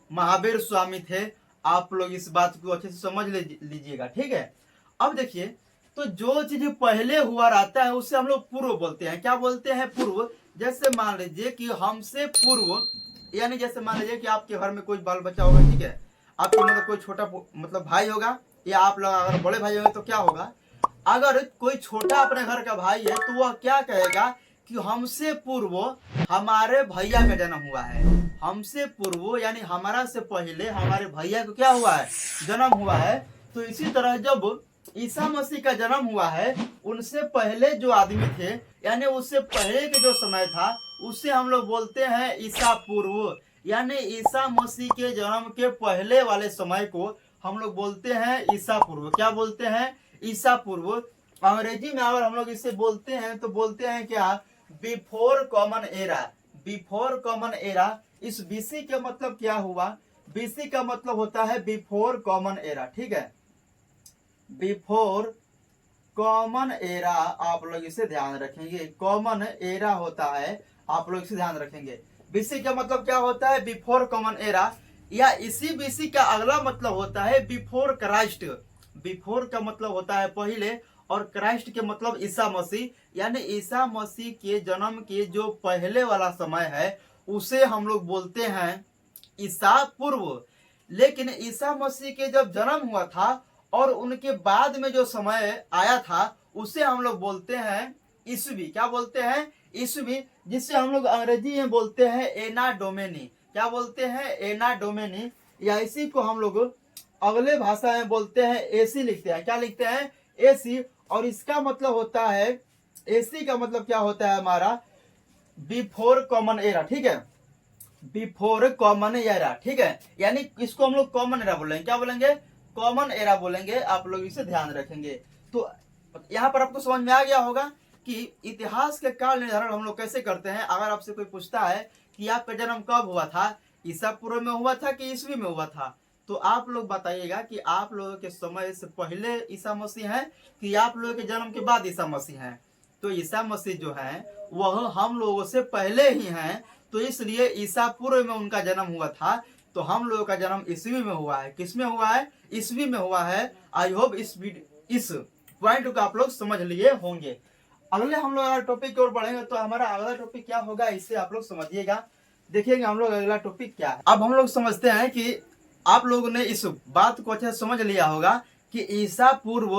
[SPEAKER 1] महावीर स्वामी थे। आप लोग इस बात को अच्छे से समझ लीजिएगा। ठीक है, अब देखिए, तो जो चीज पहले हुआ रहता है उसे हम लोग पूर्व बोलते हैं। क्या बोलते हैं पूर्व। जैसे मान लीजिए कि हमसे पूर्व, यानी जैसे मान लीजिए कि आपके घर में कोई बाल बच्चा होगा, ठीक है, आपके मतलब कोई छोटा मतलब भाई होगा, या आप लोग अगर बड़े भाई होंगे तो क्या होगा, अगर कोई छोटा अपने घर का भाई है तो वह क्या कहेगा कि हमसे पूर्व हमारे भैया का जन्म हुआ है। हमसे पूर्व यानी हमारा से पहले हमारे भैया को क्या हुआ है, जन्म हुआ है। तो इसी तरह जब ईसा मसीह का जन्म हुआ है उनसे पहले जो आदमी थे, यानी उससे पहले के जो समय था उसे हम लोग बोलते हैं ईसा पूर्व। यानी ईसा मसीह के जन्म के पहले वाले समय को हम लोग बोलते हैं ईसा पूर्व। क्या बोलते हैं, ईसा पूर्व। अंग्रेजी में अगर हम लोग इसे बोलते हैं तो बोलते हैं क्या, before common era. Before common era. इस बीसी का मतलब क्या हुआ, बीसी का मतलब होता है बिफोर कॉमन एरा। ठीक है, बिफोर कॉमन एरा। आप लोग इसे ध्यान रखेंगे, कॉमन एरा होता है, आप लोग इसे ध्यान रखेंगे। बीसी का मतलब क्या होता है, बिफोर कॉमन एरा। या इसी बीसी का अगला मतलब होता है बिफोर क्राइस्ट। बिफोर का मतलब होता है पहले, और क्राइस्ट के मतलब ईसा मसीह। यानी ईसा मसीह के जन्म के जो पहले वाला समय है उसे हम लोग बोलते हैं ईसा पूर्व। लेकिन ईसा मसीह के जब जन्म हुआ था और उनके बाद में जो समय आया था उसे हम लोग बोलते हैं ईसवी। क्या बोलते हैं, ईसवी, जिसे हम लोग अंग्रेजी में बोलते हैं एना डोमेनी। क्या बोलते हैं, एना डोमेनी। या इसी को हम लोग अगले भाषा में बोलते हैं एसी लिखते हैं। क्या लिखते हैं, एसी। और इसका मतलब होता है, एसी का मतलब क्या होता है हमारा, बिफोर कॉमन एरा। ठीक है, बिफोर कॉमन एरा। ठीक है, यानी इसको हम लोग कॉमन एरा बोलेंगे। क्या बोलेंगे, कॉमन एरा बोलेंगे। आप लोग इसे ध्यान रखेंगे। तो यहाँ पर आपको समझ में आ गया होगा कि इतिहास के काल निर्धारण हम लोग कैसे करते हैं। अगर आपसे कोई पूछता है कि आपका जन्म कब हुआ था, ईसा पूर्व में हुआ था कि ईसवी में हुआ था, तो आप लोग बताइएगा कि आप लोगों के समय से पहले ईसा मसीह है कि आप लोगों के जन्म के बाद ईसा मसीह है। तो ईसा मसीह जो है वह हम लोगों से पहले ही हैं, तो इसलिए ईसा पूर्व में उनका जन्म हुआ था, तो हम लोगों का जन्म ईस्वी में हुआ है। किस में हुआ है? ईस्वी में हुआ है। आई होप इस पॉइंट को आप लोग समझ लिए होंगे। अगले हम लोग अगर टॉपिक की ओर बढ़ेंगे तो हमारा अगला टॉपिक क्या होगा इससे आप लोग समझिएगा। देखिएगा हम लोग अगला टॉपिक क्या है। अब हम लोग समझते हैं कि आप लोगों ने इस बात को अच्छे से समझ लिया होगा कि ईसा पूर्व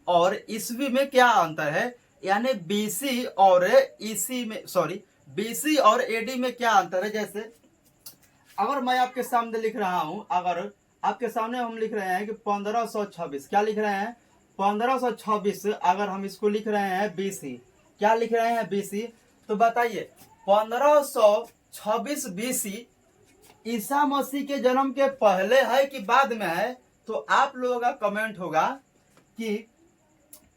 [SPEAKER 1] और ईस्वी में क्या अंतर है, यानी बीसी और ईसी में, सॉरी, बीसी और एडी में क्या अंतर है। जैसे अगर मैं आपके सामने लिख रहा हूं, अगर आपके सामने हम लिख रहे हैं कि 1526, क्या लिख रहे हैं? 1526, अगर हम इसको लिख रहे हैं बीसी, क्या लिख रहे हैं? बीसी। तो बताइए 1526 बीसी ईसा मसीह के जन्म के पहले है कि बाद में है? तो आप लोगों का कमेंट होगा कि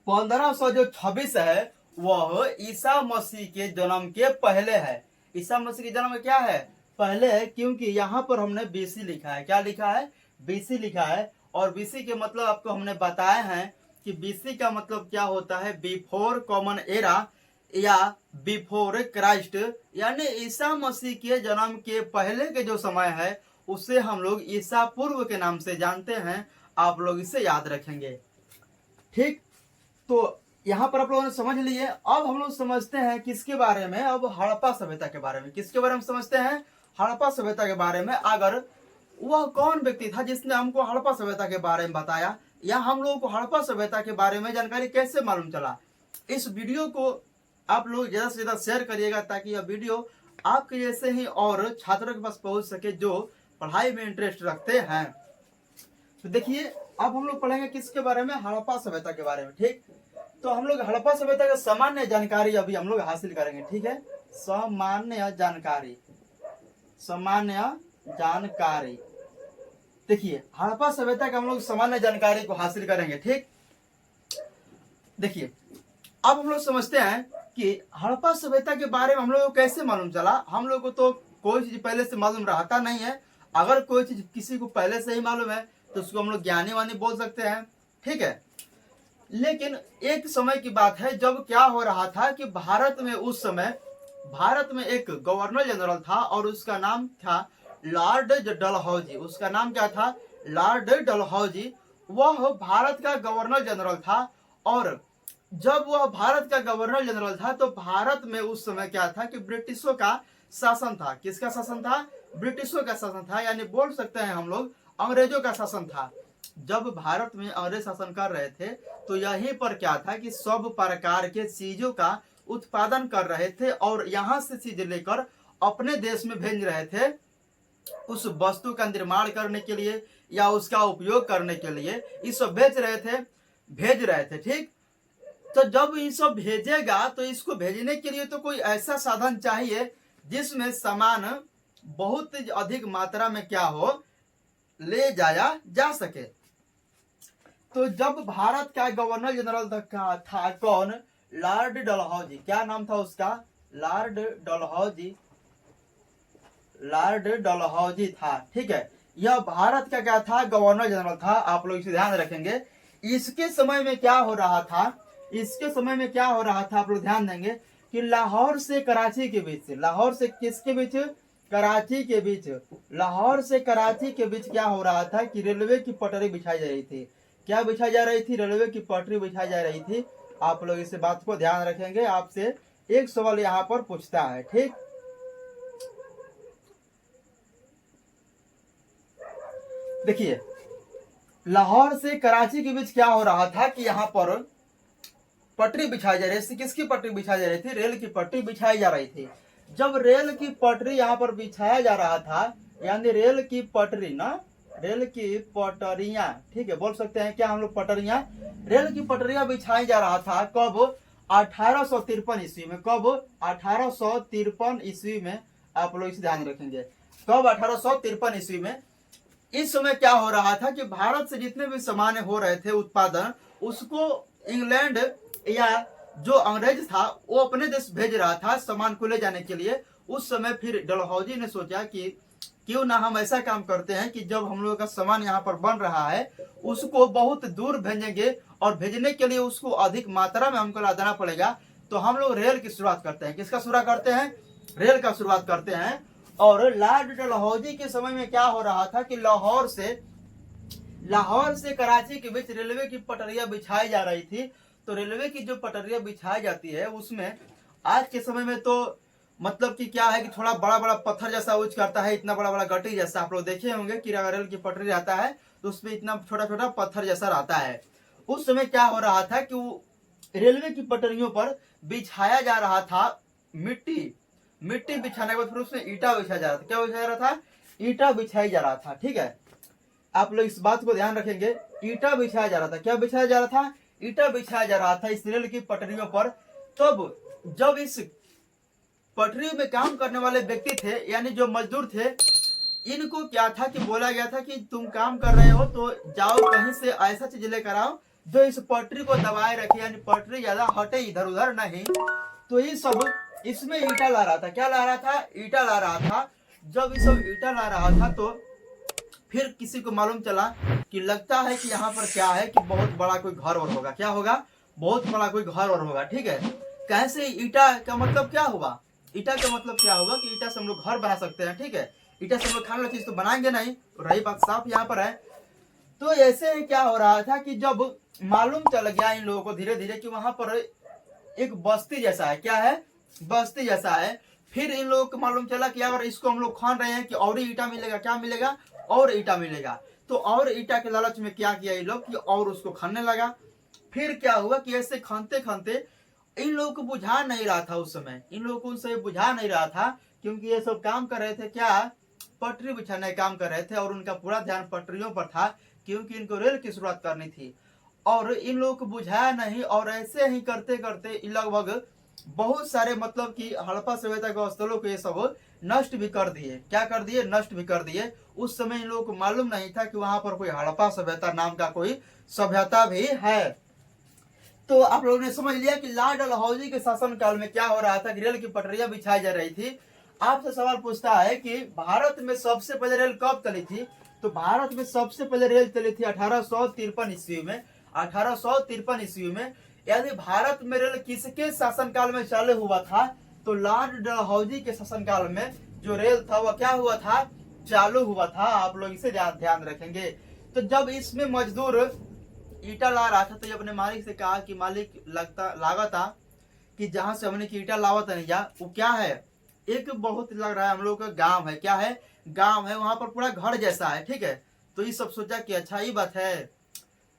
[SPEAKER 1] 1526 है वह ईसा मसीह के जन्म के पहले है। ईसा मसीह के जन्म क्या है? पहले है, क्योंकि यहाँ पर हमने बीसी लिखा है। क्या लिखा है? बीसी लिखा है। और बीसी के मतलब आपको हमने बताया है कि बीसी का मतलब क्या होता है? बिफोर कॉमन एरा या बिफोर क्राइस्ट, यानी ईसा मसीह के जन्म के पहले के जो समय है उसे हम लोग ईसा पूर्व के नाम से जानते हैं। आप लोग इसे याद रखेंगे, ठीक। तो यहाँ पर आप लोगों ने समझ लिए। अब हम लोग समझते हैं किसके बारे में? अब हड़प्पा सभ्यता के बारे में। किसके बारे में समझते हैं? हड़प्पा सभ्यता के बारे में। अगर वह कौन व्यक्ति था जिसने हमको हड़प्पा सभ्यता के बारे में बताया, या हम लोगों को हड़प्पा सभ्यता के बारे में जानकारी कैसे मालूम चला? इस वीडियो को आप लोग ज्यादा से ज्यादा शेयर करिएगा ताकि यह वीडियो आपके जैसे ही और छात्रों के पास पहुंच सके जो पढ़ाई में इंटरेस्ट रखते हैं। तो देखिए अब हम लोग पढ़ेंगे किसके बारे में? हड़प्पा सभ्यता के बारे में, ठीक। तो हम लोग हड़प्पा सभ्यता का सामान्य जानकारी अभी हम लोग हासिल करेंगे, ठीक है। सामान्य जानकारी, सामान्य जानकारी। देखिए हड़प्पा सभ्यता का हम लोग सामान्य जानकारी को हासिल करेंगे, ठीक। देखिए अब हम लोग समझते हैं कि हड़प्पा सभ्यता के बारे में हम लोग को कैसे मालूम चला। हम लोग को तो कोई चीज पहले से मालूम रहता नहीं है। अगर कोई चीज किसी को पहले से ही मालूम है तो उसको हम लोग ज्ञानी वानी बोल सकते हैं, ठीक है। लेकिन एक समय की बात है जब क्या हो रहा था कि भारत में उस समय भारत में एक गवर्नर जनरल था और उसका नाम था लॉर्ड डलहौजी। उसका नाम क्या था? लॉर्ड डलहौजी। वह भारत का गवर्नर जनरल था। और जब वह भारत का गवर्नर जनरल था तो भारत में उस समय क्या था कि ब्रिटिशों का शासन था। किसका शासन था? ब्रिटिशों का शासन था, यानी बोल सकते हैं हम लोग अंग्रेजों का शासन था। जब भारत में अंग्रेज शासन कर रहे थे तो यहीं पर क्या था कि सब प्रकार के चीजों का उत्पादन कर रहे थे और यहाँ से चीज लेकर अपने देश में भेज रहे थे उस वस्तु का निर्माण करने के लिए या उसका उपयोग करने के लिए। ये सब भेज रहे थे, ठीक। तो जब ये सब भेजेगा तो इसको भेजने के लिए तो कोई ऐसा साधन चाहिए जिसमें सामान बहुत अधिक मात्रा में क्या हो, ले जाया जा सके। तो जब भारत का गवर्नर जनरल था कौन? लॉर्ड डलहौजी। क्या नाम था उसका? लॉर्ड डलहौजी। लॉर्ड डलहौजी था, ठीक है। यह भारत का क्या था? गवर्नर जनरल था। आप लोग इसे ध्यान रखेंगे। इसके समय में क्या हो रहा था? इसके समय में क्या हो रहा था आप लोग ध्यान देंगे कि लाहौर से कराची के बीच, लाहौर से किसके बीच? कराची के बीच। लाहौर से कराची के बीच क्या हो रहा था कि रेलवे की पटरी बिछाई जा रही थी। क्या बिछाई जा रही थी? रेलवे की पटरी बिछाई जा रही थी। आप लोग इस बात को ध्यान रखेंगे। आपसे एक सवाल यहाँ पर पूछता है, ठीक। देखिए लाहौर से कराची के बीच क्या हो रहा था कि यहाँ पर पटरी बिछाई जा रही थी। किसकी पटरी बिछाई जा रही थी? रेल की पटरी बिछाई जा रही थी। जब रेल की पटरी यहाँ पर बिछाया जा रहा था, यानी रेल की पटरी ना, रेल की पटरियां, ठीक है, बोल सकते हैं क्या हम लोग पटरियां? रेल की पटरियां बिछाई जा रहा था। कब? 1853 ईस्वी में। कब? 1853 ईस्वी में। आप लोग इसे ध्यान रखेंगे। कब? 1853 ईस्वी में। इस समय क्या हो रहा था कि भारत से जितने भी सामान हो रहे थे उत्पादन, उसको इंग्लैंड या जो अंग्रेज था वो अपने देश भेज रहा था सामान को ले जाने के लिए। उस समय फिर डलहौजी ने सोचा कि क्यों ना हम ऐसा काम करते हैं कि जब हम लोग का सामान यहाँ पर बन रहा है उसको बहुत दूर भेजेंगे और भेजने के लिए उसको अधिक मात्रा में हमको लादना पड़ेगा। तो हम लोग रेल की शुरुआत करते हैं। किसका शुरुआत करते हैं? रेल का शुरुआत करते हैं। और लॉर्ड डलहौजी के समय में क्या हो रहा था कि लाहौर से कराची के बीच रेलवे की पटरियां बिछाई जा रही थी। तो रेलवे की जो पटरियां बिछाई जाती है उसमें आज के समय में तो मतलब कि क्या है कि थोड़ा बड़ा बड़ा पत्थर जैसा यूज करता है, इतना बड़ा बड़ा गट्टी जैसा आप लोग देखे होंगे कि रेल की पटरी रहता है तो उसमें इतना छोटा छोटा पत्थर जैसा रहता है। उस समय क्या हो रहा था कि वो रेलवे की पटरियों पर बिछाया जा रहा था मिट्टी बिछाने के बाद फिर उसमें ईटा बिछाया जा रहा था। क्या बिछाया जा रहा था? ईटा बिछाई जा रहा था। ठीक है, आप लोग इस बात को ध्यान रखेंगे। ईटा बिछाया जा रहा था। क्या बिछाया जा रहा था? ईटा बिछाया जा रहा था इस रेल की पटरियों पर। तब जब इस पटरियों में काम करने वाले व्यक्ति थे यानी जो मजदूर थे, इनको क्या था कि बोला गया था कि तुम काम कर रहे हो तो जाओ कहीं से ऐसा चीज लेकर आओ जो इस पटरी को दबाए रखे, यानी पटरी ज्यादा हटे इधर उधर नहीं। तो ये सब इसमें ईटा ला रहा था। क्या ला रहा था? ईटा ला रहा था। जब ये सब ईटा ला रहा था तो फिर किसी को मालूम चला कि लगता है कि यहाँ पर क्या है कि बहुत बड़ा कोई घर और होगा। क्या होगा? बहुत बड़ा कोई घर और होगा। ठीक है, कैसे? ईटा का मतलब क्या हुआ? ईटा का मतलब क्या होगा कि ईटा से हम लोग घर बना सकते हैं। ठीक है, ईटा से हम लोग खाने वाली चीज तो बनाएंगे नहीं, रही बात साफ यहाँ पर है। तो ऐसे ही क्या हो रहा था कि जब मालूम चल गया इन लोगों को धीरे धीरे कि वहां पर एक बस्ती जैसा है। क्या है? बस्ती जैसा है। फिर इन लोगों को मालूम चला कि अगर इसको हम लोग खान रहे हैं कि और ईटा मिलेगा। क्या मिलेगा? और ईटा मिलेगा। तो और ईटा के लालच में क्या किया ये लोग कि और उसको खाने लगा। फिर क्या हुआ कि ऐसे खानते खानते इन लोगों को बुझा नहीं रहा था उस समय, इन लोगों को उससे बुझा नहीं रहा था क्योंकि ये सब काम कर रहे थे। क्या? पटरी बिछाने का काम कर रहे थे और उनका पूरा ध्यान पटरियों पर था क्योंकि इनको रेल की शुरुआत करनी थी। और इन लोगों को बुझाया नहीं और ऐसे ही करते करते लगभग बहुत सारे मतलब कि हड़प्पा सभ्यता के स्थलों को ये सब नष्ट भी कर दिए। क्या कर दिए? नष्ट भी कर दिए। उस समय इन लोगों को मालूम नहीं था कि वहां पर कोई हड़प्पा सभ्यता नाम का कोई सभ्यता भी है। तो आप लोगों ने समझ लिया कि लॉर्ड डलहौजी के शासन काल में क्या हो रहा था कि रेल की पटरियां बिछाई जा रही थी। आपसे सवाल पूछता है कि भारत में सबसे पहले रेल कब चली थी? तो भारत में सबसे पहले रेल चली थी 1853 ईस्वी में। 1853 ईस्वी में। यदि भारत में रेल किसके शासनकाल में चालू हुआ था? तो लॉर्ड डलहौजी के शासनकाल में जो रेल था वह क्या हुआ था? चालू हुआ था। आप लोग इसे ध्यान रखेंगे। तो जब इसमें मजदूर ईटा ला रहा था तो ये अपने मालिक से कहा कि मालिक लागत था कि जहां से हमने की ईटा लावत नहीं जा वो क्या है? एक बहुत लग रहा है हम लोग का गांव है। क्या है? गांव है, वहां पर पूरा घर जैसा है। ठीक है, तो ये सब सोचा कि अच्छा ही बात है।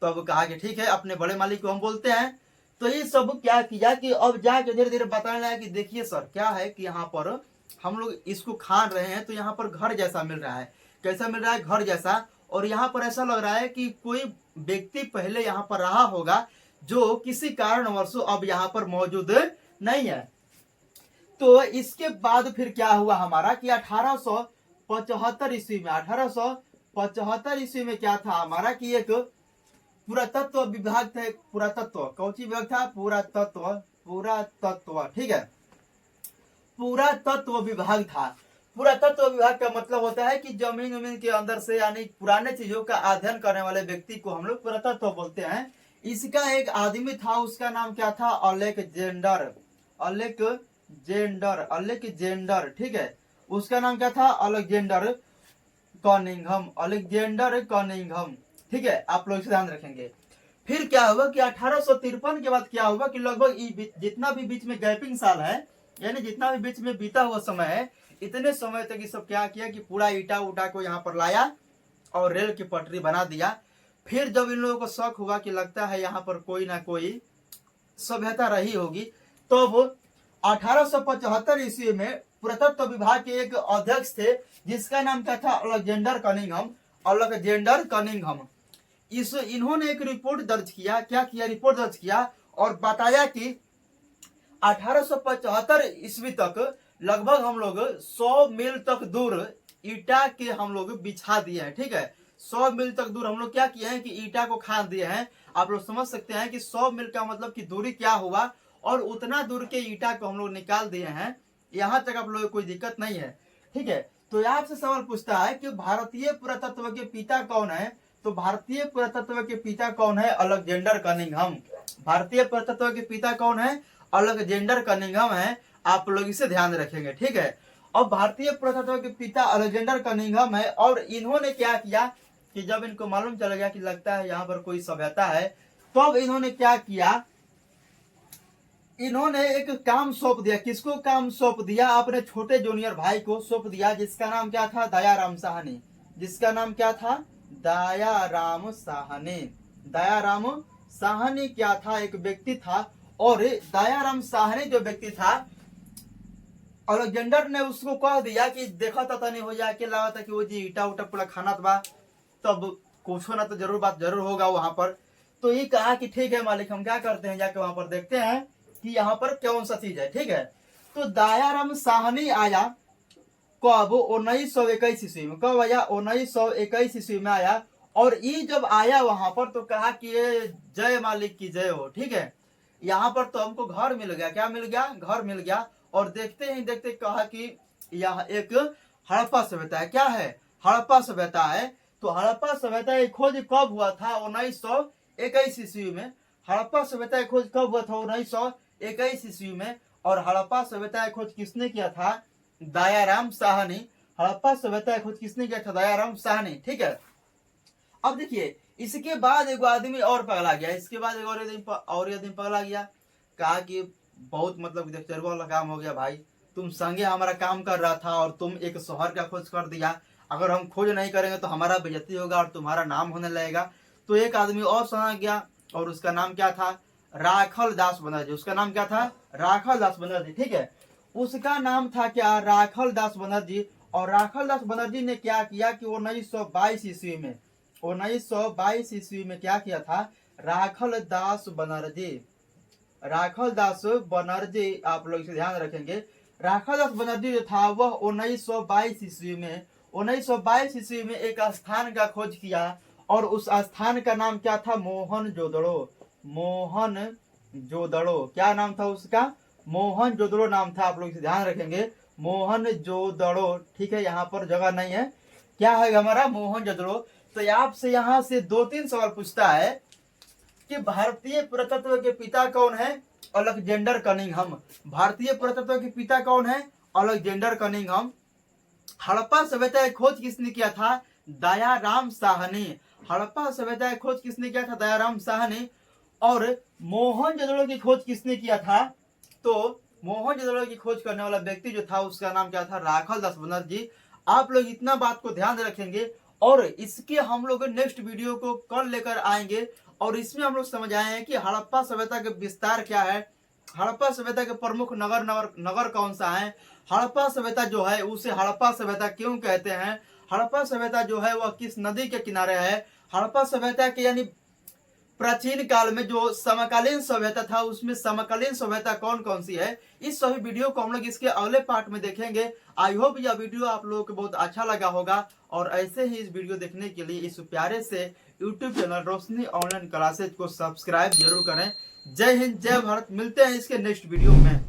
[SPEAKER 1] तो अब कहा कि ठीक है अपने बड़े मालिक को हम बोलते हैं। तो ये सब क्या किया कि अब जाके धीरे धीरे बताने लगा कि देखिए सर क्या है कि यहाँ पर हम लोग इसको खान रहे हैं तो यहाँ पर घर जैसा मिल रहा है। कैसा मिल रहा है? घर जैसा। और यहाँ पर ऐसा लग रहा है कि कोई व्यक्ति पहले यहाँ पर रहा होगा जो किसी कारणवश अब यहाँ पर मौजूद नहीं है। तो इसके बाद फिर क्या हुआ हमारा कि 1875 ईस्वी में 1875 ईस्वी में क्या था हमारा कि एक पुरातत्व विभाग था। पुरातत्व कौन सी विभाग था? पुरातत्व। ठीक है, पुरातत्व विभाग था। पुरातत्व विभाग का मतलब होता है कि जमीन के अंदर से यानी पुराने चीजों का अध्ययन करने वाले व्यक्ति को हम लोग पुरातत्व बोलते हैं। इसका एक आदमी था, उसका नाम क्या था? अलेक्जेंडर। अलेक्जेंडर। ठीक है, उसका नाम क्या था? Alexander Cunningham. ठीक है, आप लोग इसे ध्यान रखेंगे। फिर क्या हुआ कि 1853 के बाद क्या हुआ कि लगभग जितना भी बीच में गैपिंग साल है यानी जितना भी बीच में बीता हुआ समय है, इतने समय तक ये सब क्या किया कि पूरा ईटा उटा को यहाँ पर लाया और रेल की पटरी बना दिया। फिर जब इन लोगों को शक हुआ कि लगता है यहाँ पर कोई ना कोई सभ्यता रही होगी, तो अब 1875 ईस्वी में पुरातत्व विभाग के एक अध्यक्ष थे जिसका नाम क्या था? Alexander Cunningham. इन्होंने एक रिपोर्ट दर्ज किया। क्या किया? रिपोर्ट दर्ज किया और बताया कि 1875 ईस्वी तक लगभग हम लोग 100 मील तक दूर ईटा के हम लोग बिछा दिए हैं। ठीक है, 100 मील तक दूर हम लोग क्या किए हैं कि ईटा को खान दिए हैं। आप लोग समझ सकते हैं कि 100 मील का मतलब की दूरी क्या हुआ और उतना दूर के ईटा को हम लोग निकाल दिए हैं। यहाँ तक आप लोगों को कोई दिक्कत नहीं है। ठीक है, तो आपसे सवाल पूछता है कि भारतीय पुरातत्व के पिता कौन है। तो भारतीय पुरातत्व के पिता कौन है? Alexander Cunningham. भारतीय पुरातत्व के पिता कौन है? अलेक्जेंडर कनिंघम है। आप लोग इसे ध्यान रखेंगे, ठीक है। और भारतीय पुरातत्व के पिता अलेक्जेंडर कनिंघम है। और इन्होंने क्या किया कि जब इनको मालूम चल गया कि लगता है यहाँ पर कोई सभ्यता है, तो अब इन्होंने क्या किया, इन्होंने एक काम सौंप दिया। किसको काम सौंप दिया? अपने छोटे जूनियर भाई को सौंप दिया, जिसका नाम क्या था? दयाराम साहनी। जिसका नाम क्या था? दयाराम साहनी। दयाराम साहनी क्या था? एक व्यक्ति था। और दयाराम साहनी जो व्यक्ति था, अलेक्जेंडर ने उसको कह दिया कि देखा था नहीं हो जाए कि लगा था कि वो जी ईटा उटा पूरा खाना बा, तब कुछ ना तो जरूर बात जरूर होगा वहां पर। तो ये कहा कि ठीक है मालिक, हम क्या करते हैं, जाके वहां पर देखते हैं कि यहाँ पर कौन सा चीज है, ठीक है। तो दयाराम साहनी आया कब? 1921 ईस्वी में। कब आया? 1921 ईस्वी में आया। और ये जब आया वहां पर तो कहा कि ये जय मालिक की जय हो, ठीक है। यहाँ पर तो हमको घर मिल गया। क्या मिल गया? घर मिल गया। और देखते ही देखते कहा कि यह एक हड़प्पा सभ्यता है। क्या है? हड़प्पा सभ्यता है। तो हड़प्पा सभ्यता की खोज कब हुआ था? 1921 ईस्वी में। हड़प्पा सभ्यता की खोज कब हुआ था? 1921 ईस्वी में। और हड़प्पा सभ्यता की खोज किसने किया था? दयाराम साहनी। हड़प्पा सभ्यता की खोज किसने किया था? दयाराम साहनी, ठीक है। अब देखिए, इसके बाद एक आदमी और पगला गया। इसके बाद एक और आदमी पगला गया। कहा कि बहुत मतलब डिस्टर्ब वाला काम हो गया भाई, तुम संगे हमारा काम कर रहा था और तुम एक शहर का खोज कर दिया। अगर हम खोज नहीं करेंगे तो हमारा बेइज्जती होगा और तुम्हारा नाम होने लगेगा। तो एक आदमी और सुना गया और उसका नाम क्या था? राखल दास बनर्जी। उसका नाम क्या था? राखल दास बनर्जी, ठीक है। उसका नाम था क्या? राखल दास बनर्जी। और राखल दास बनर्जी ने क्या किया कि 1922 ईस्वी में, 1922 ईस्वी में क्या किया था? राखल दास बनर्जी, राखल दास बनर्जी, आप लोग इसे ध्यान रखेंगे। राखल दास बनर्जी जो था वह 1922 ईस्वी में, 1922 ईस्वी में एक स्थान का खोज किया। और उस स्थान का नाम क्या था? मोहनजोदड़ो। मोहनजोदड़ो, क्या नाम था उसका? मोहनजोदड़ो नाम था। आप लोग इसे ध्यान रखेंगे, मोहनजोदड़ो, ठीक है। यहाँ पर जगह नहीं है। क्या है हमारा? मोहनजोदड़ो। तो आपसे यहाँ से 2-3 सवाल पूछता है कि भारतीय पुरातत्व के पिता कौन है? Alexander Cunningham. भारतीय पुरातत्व के पिता कौन है? Alexander Cunningham. हड़प्पा सभ्यता की खोज किसने किया था? दयाराम साहनी। हड़प्पा सभ्यता की खोज किसने किया था? दयाराम साहनी। और मोहनजोदड़ो की खोज किसने किया था? तो मोहनजोदड़ो की खोज करने वाला व्यक्ति जो था उसका नाम क्या था? राखल दास बनर्जी। आप लोग इतना बात को ध्यान रखेंगे। और इसके हम लोग नेक्स्ट वीडियो को कल लेकर आएंगे। और इसमें हम लोग समझ आए हैं कि हड़प्पा सभ्यता के विस्तार क्या है, हड़प्पा सभ्यता के प्रमुख नगर कौन सा है, हड़प्पा सभ्यता जो है उसे हड़प्पा सभ्यता क्यों कहते हैं, हड़प्पा सभ्यता जो है वह किस नदी के किनारे है, हड़प्पा सभ्यता के यानी प्राचीन काल में जो समकालीन सभ्यता था उसमें समकालीन सभ्यता कौन कौन सी है। इस सभी वीडियो को हम लोग इसके अगले पार्ट में देखेंगे। आई होप यह वीडियो आप लोगों को बहुत अच्छा लगा होगा। और ऐसे ही इस वीडियो देखने के लिए इस प्यारे से यूट्यूब चैनल रोशनी ऑनलाइन क्लासेज को सब्सक्राइब जरूर करें। जय हिंद, जय भारत। मिलते हैं इसके नेक्स्ट वीडियो में।